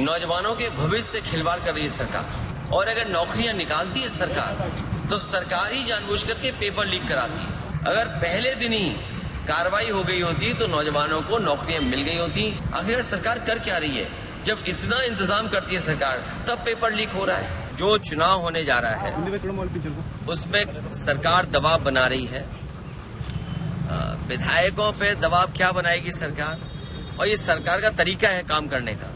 नौजवानों के भविष्य से खिलवाड़ कर रही है सरकार। और अगर नौकरियां निकालती है सरकार तो सरकार ही जानबूझ करके पेपर लीक कराती है। अगर पहले दिन ही कार्रवाई हो गई होती तो नौजवानों को नौकरियां मिल गई होती। आखिर सरकार कर क्या रही है? जब इतना इंतजाम करती है सरकार तब पेपर लीक हो रहा है। जो चुनाव होने जा रहा है उसमें सरकार दबाव बना रही है। विधायकों पे दबाव क्या बनाएगी सरकार? और ये सरकार का तरीका है काम करने का।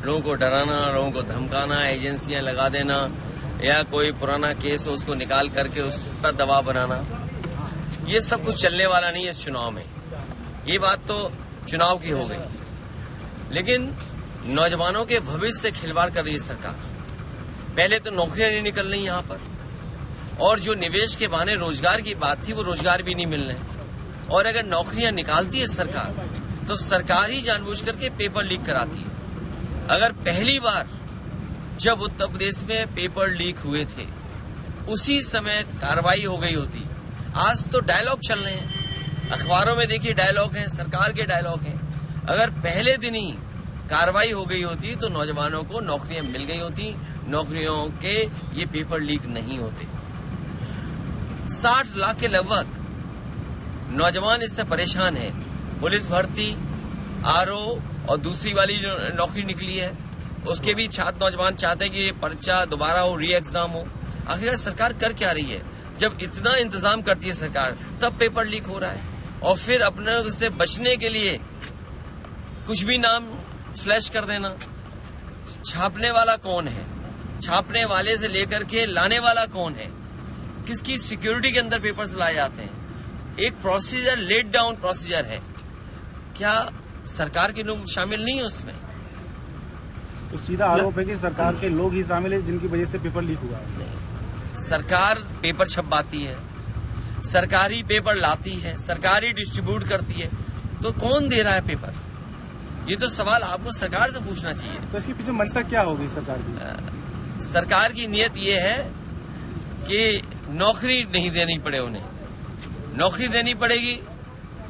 लोगों को डराना, लोगों को धमकाना, एजेंसियां लगा देना या कोई पुराना केस हो उसको निकाल करके उस पर दबाव बनाना, ये सब कुछ चलने वाला नहीं है इस चुनाव में। ये बात तो चुनाव की हो गई, लेकिन नौजवानों के भविष्य से खिलवाड़ कर रही है सरकार। पहले तो नौकरियां नहीं निकल रही यहाँ पर, और जो निवेश के बहाने रोजगार की बात थी वो रोजगार भी नहीं मिल रहे। और अगर नौकरियां निकालती है सरकार तो सरकार ही जानबूझ करके पेपर लीक कराती है। अगर पहली बार जब उत्तर प्रदेश में पेपर लीक हुए थे उसी समय कार्रवाई हो गई होती। आज तो डायलॉग चल रहे हैं, अखबारों में देखिए डायलॉग हैं, सरकार के डायलॉग हैं। अगर पहले दिन ही कार्रवाई हो गई होती तो नौजवानों को नौकरियां मिल गई होती, नौकरियों के ये पेपर लीक नहीं होते। 60 लाख के लगभग नौजवान इससे परेशान है। पुलिस भर्ती, आरओ और दूसरी वाली जो नौकरी निकली है उसके भी नौजवान चाहते हैं कि ये पर्चा दोबारा हो, री एग्जाम हो। आखिर सरकार कर क्या रही है? जब इतना इंतजाम करती है सरकार तब पेपर लीक हो रहा है। और फिर अपने से बचने के लिए कुछ भी नाम फ्लैश कर देना। छापने वाला कौन है? छापने वाले से लेकर के लाने वाला कौन है? किसकी सिक्योरिटी के अंदर पेपर्स लाए जाते हैं? एक प्रोसीजर, लेट डाउन प्रोसीजर है। क्या सरकार के लोग शामिल नहीं है उसमें? तो सीधा आरोप है कि सरकार के लोग ही शामिल है जिनकी वजह से पेपर लीक हुआ है। नहीं, सरकार पेपर छपवाती है, सरकार ही पेपर लाती है, सरकार ही डिस्ट्रीब्यूट करती है। तो कौन दे रहा है पेपर? ये तो सवाल आपको सरकार से पूछना चाहिए। तो इसके पीछे मंशा क्या होगी सरकार की? सरकार की नीयत ये है कि नौकरी नहीं देनी पड़े उन्हें। नौकरी देनी पड़ेगी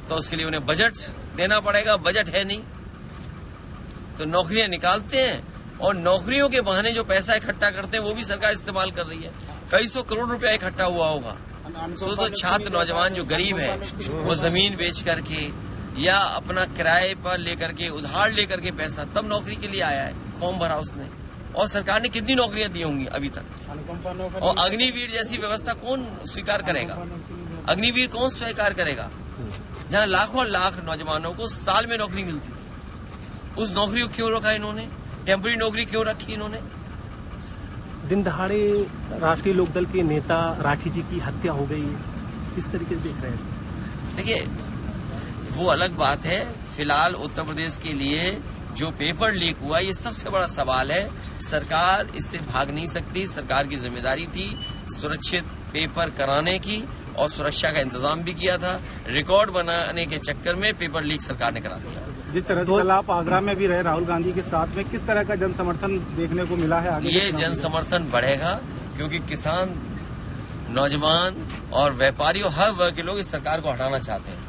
तो उसके लिए उन्हें बजट देना पड़ेगा। बजट है नहीं तो नौकरियां निकालते हैं और नौकरियों के बहाने जो पैसा इकट्ठा करते हैं वो भी सरकार इस्तेमाल कर रही है। कई सौ करोड़ रुपया इकट्ठा हुआ होगा। तो छात्र नौजवान जो गरीब है वो जमीन बेच करके या अपना किराए पर लेकर के, उधार लेकर के पैसा तब नौकरी के लिए आया है, फॉर्म भरा उसने। और सरकार ने कितनी नौकरियां दी होंगी अभी तक? और अग्निवीर जैसी व्यवस्था कौन स्वीकार करेगा? अग्निवीर कौन स्वीकार करेगा? जहां लाखों लाख नौजवानों को साल में नौकरी मिलती थी, उस नौकरी को क्यों रखा इन्होंने? टेम्पररी नौकरी क्यों रखी इन्होंने? दिन दहाड़े राष्ट्रीय लोकदल के नेता राठी जी की हत्या हो गई, किस तरीके से देख रहे हैं? देखिए, वो अलग बात है। फिलहाल उत्तर प्रदेश के लिए जो पेपर लीक हुआ ये सबसे बड़ा सवाल है। सरकार इससे भाग नहीं सकती। सरकार की जिम्मेदारी थी सुरक्षित पेपर कराने की और सुरक्षा का इंतजाम भी किया था। रिकॉर्ड बनाने के चक्कर में पेपर लीक सरकार ने करा दिया। जिस तरह से कल आप आगरा में भी रहे राहुल गांधी के साथ में, किस तरह का जन समर्थन देखने को मिला है आगे? ये जन समर्थन बढ़ेगा क्योंकि किसान, नौजवान और व्यापारी और हर वर्ग के लोग इस सरकार को हटाना चाहते हैं।